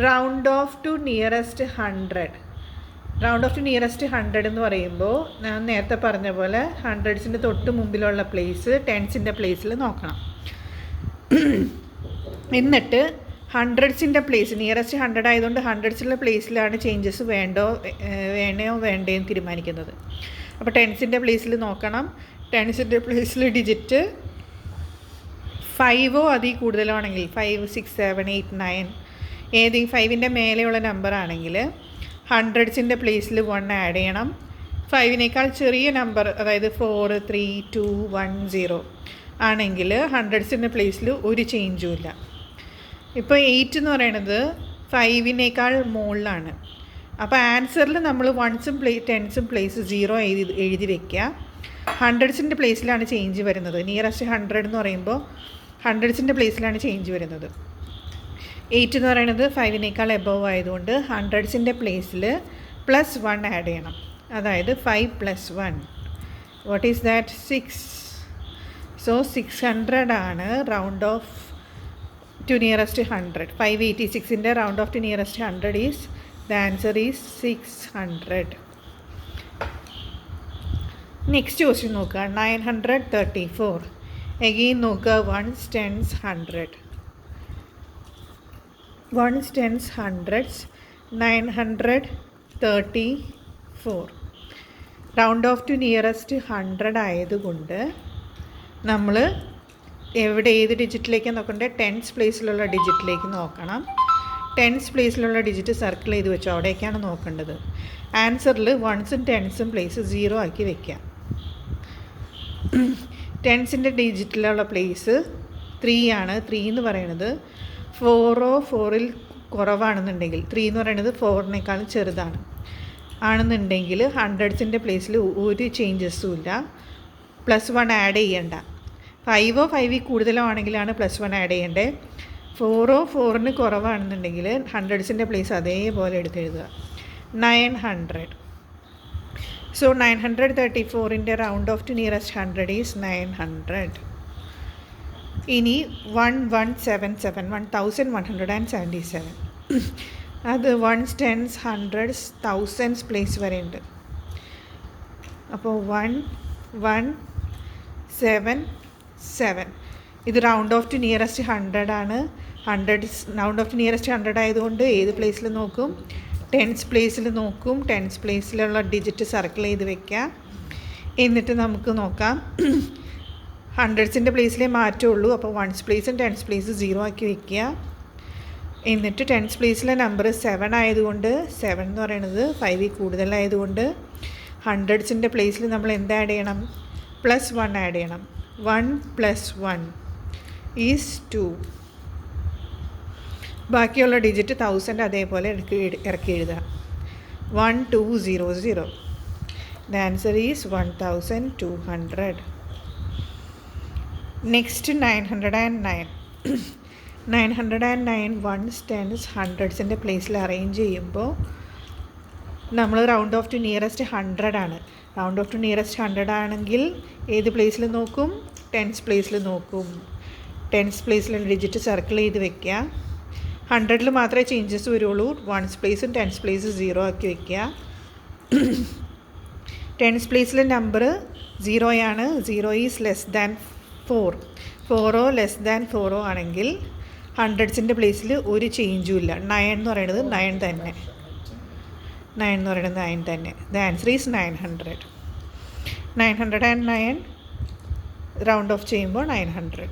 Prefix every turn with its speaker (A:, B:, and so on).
A: Round off to nearest 100. Round off to nearest 100 എന്ന് പറയുമ്പോൾ ഞാൻ നേരത്തെ പറഞ്ഞ പോലെ ഹൺഡ്രഡ്സിൻ്റെ തൊട്ട് മുമ്പിലുള്ള പ്ലേസ് ടെൻസിൻ്റെ പ്ലേസിൽ നോക്കണം. എന്നിട്ട് ഹൺഡ്രഡ്സിൻ്റെ പ്ലേസ് നിയറസ്റ്റ് 100 ആയതുകൊണ്ട് ഹൺഡ്രഡ്സിൻ്റെ പ്ലേസിലാണ് ചേഞ്ചസ് വേണോ വേണ്ടേന്ന് തീരുമാനിക്കുന്നത്. അപ്പോൾ ടെൻസിൻ്റെ പ്ലേസിൽ നോക്കണം. ടെൻസിൻ്റെ പ്ലേസിൽ ഡിജിറ്റ് 5 അതിൽ കൂടുതലാണെങ്കിൽ 5, 6, 7, 8, 9 ഏത് 5ൻ്റെ മേലെയുള്ള നമ്പർ ആണെങ്കിൽ ഹൺഡ്രഡ്സിൻ്റെ പ്ലേസിൽ 1 ആഡ് ചെയ്യണം. 5നേക്കാൾ ചെറിയ നമ്പർ അതായത് 4, 3, 2, 1, 0 ആണെങ്കിൽ ഹൺഡ്രഡ്സിൻ്റെ പ്ലേസിൽ ഒരു ചേഞ്ചും ഇല്ല. ഇപ്പോൾ 8 എന്ന് പറയുന്നത് 5നേക്കാൾ മുകളിലാണ്. അപ്പോൾ ആൻസറിൽ നമ്മൾ 1സും 10സും പ്ലേസ് 0 എഴുതി വയ്ക്കുക. ഹൺഡ്രഡ്സിൻ്റെ പ്ലേസിലാണ് ചേഞ്ച് വരുന്നത്. നിയറസ്റ്റ് 100 എന്ന് പറയുമ്പോൾ ഹൺഡ്രഡ്സിൻ്റെ പ്ലേസിലാണ് ചേഞ്ച് വരുന്നത്. 8 എന്ന് പറയുന്നത് 5നേക്കാൾ എബവ് ആയതുകൊണ്ട് ഹൺഡ്രഡ്സിൻ്റെ പ്ലേസിൽ +1 ആഡ് ചെയ്യണം. അതായത് 5 + 1 വാട്ട് ഈസ് ദാറ്റ് 6. സോ 600 ആണ് റൗണ്ട് ഓഫ് ടു നിയറസ്റ്റ് 100. 586ൻ്റെ round off to nearest 100 is the answer is 600. Next question നോക്കുക. 934. എഗെയിൻ നോക്കുക. 1s, 10s, 100. 1s, 10s, 100s. 934. Round off to nearest 100 ആയതുകൊണ്ട് നമ്മൾ ഏത് ഡിജിറ്റിലേക്ക് നോക്കണ്ടേ? 10s പ്ലേസിലുള്ള ഡിജിറ്റിലേക്ക് നോക്കണം. 10s പ്ലേസിലുള്ള ഡിജിറ്റ് സർക്കിൾ ചെയ്ത് വെച്ചോ, അവിടേക്കാണ് നോക്കേണ്ടത്. ആൻസറിൽ 1സും 10സും പ്ലേസ് 0 ആക്കി വയ്ക്കാം. 10സിൻ്റെ ഡിജിറ്റിലുള്ള പ്ലേസ് 3 ആണ്. 3 എന്ന് പറയുന്നത് 4 4ൽ കുറവാണെന്നുണ്ടെങ്കിൽ 3 എന്ന് പറയുന്നത് 4നേക്കാളും ചെറുതാണ് ആണെന്നുണ്ടെങ്കിൽ ഹൺഡ്രഡ്സിൻ്റെ പ്ലേസിൽ ഒരു ചേഞ്ചസും ഇല്ല. +1 ആഡ് ചെയ്യണ്ട. 5 5ൽ കൂടുതലോ ആണെങ്കിലാണ് +1 ആഡ് ചെയ്യേണ്ടത്. 4 4ന് കുറവാണെന്നുണ്ടെങ്കിൽ ഹൺഡ്രഡ്സിൻ്റെ പ്ലേസ് അതേപോലെ എടുത്തെഴുതുക. 900. സോ 934ൻ്റെ round off to nearest 100 is 900. ഇനി 1177 1177 അത് 1s, 10s, 100s, 1000s place വരെ ഉണ്ട്. അപ്പോൾ 1177 ഇത് റൗണ്ട് ഓഫ് ടു നിയറസ്റ്റ് 100 ആണ്. റൗണ്ട് ഓഫ് ടു നിയറസ്റ്റ് 100 ആയതുകൊണ്ട് ഏത് പ്ലേസിൽ നോക്കും? 10s പ്ലേസിൽ നോക്കും. 10s പ്ലേസിലുള്ള ഡിജിറ്റ് സർക്കിൾ ചെയ്ത് വയ്ക്കുക. എന്നിട്ട് നമുക്ക് നോക്കാം. ഹൺഡ്രഡ്സിൻ്റെ പ്ലേസിലേ മാറ്റമുള്ളൂ. അപ്പോൾ 1s പ്ലേസും 10s പ്ലേസും 0 ആക്കി വയ്ക്കുക. എന്നിട്ട് 10s പ്ലേസിലെ നമ്പർ 7 ആയതുകൊണ്ട് 7 എന്ന് പറയുന്നത് 5ൽ കൂടുതലായതുകൊണ്ട് ഹൺഡ്രഡ്സിൻ്റെ പ്ലേസിൽ നമ്മൾ എന്ത് ആഡ് ചെയ്യണം? +1 ആഡ് ചെയ്യണം. 1 + 1 ഈസ് 2. ബാക്കിയുള്ള ഡിജിറ്റ് 1000 അതേപോലെ ഇറക്കി എഴുതുക. 1200. The answer is 1200. Next 909. 909 1s, 10s, 100സിൻ്റെ പ്ലേസിൽ അറേഞ്ച് ചെയ്യുമ്പോൾ നമ്മൾ റൗണ്ട് ഓഫ് ടു നിയറസ്റ്റ് 100 ആണ്. റൗണ്ട് ഓഫ് ടു നിയറസ്റ്റ് 100 ആണെങ്കിൽ ഏത് പ്ലേസിൽ നോക്കും? 10s പ്ലേസിൽ നോക്കും. 10s പ്ലേസിൽ ഡിജിറ്റ് സർക്കിൾ ചെയ്ത് വയ്ക്കുക. 100ൽ മാത്രമേ ചേഞ്ചസ് വരുള്ളൂ. 1s പ്ലേസും 10s പ്ലേസും 0 ആക്കി വയ്ക്കുക. 10s പ്ലേസിലെ നമ്പർ 0 ആണ്. 0 ഈസ് <4. 4 <4 ആണെങ്കിൽ ഹൺഡ്രഡ്സിൻ്റെ പ്ലേസിൽ ഒരു ചേഞ്ചും ഇല്ല. 9 എന്ന് പറയുന്നത് 9 തന്നെ. 9 എന്ന് പറയുന്നത് 9 തന്നെ. The answer is 900. 909 round of ചെയ്യുമ്പോൾ 900.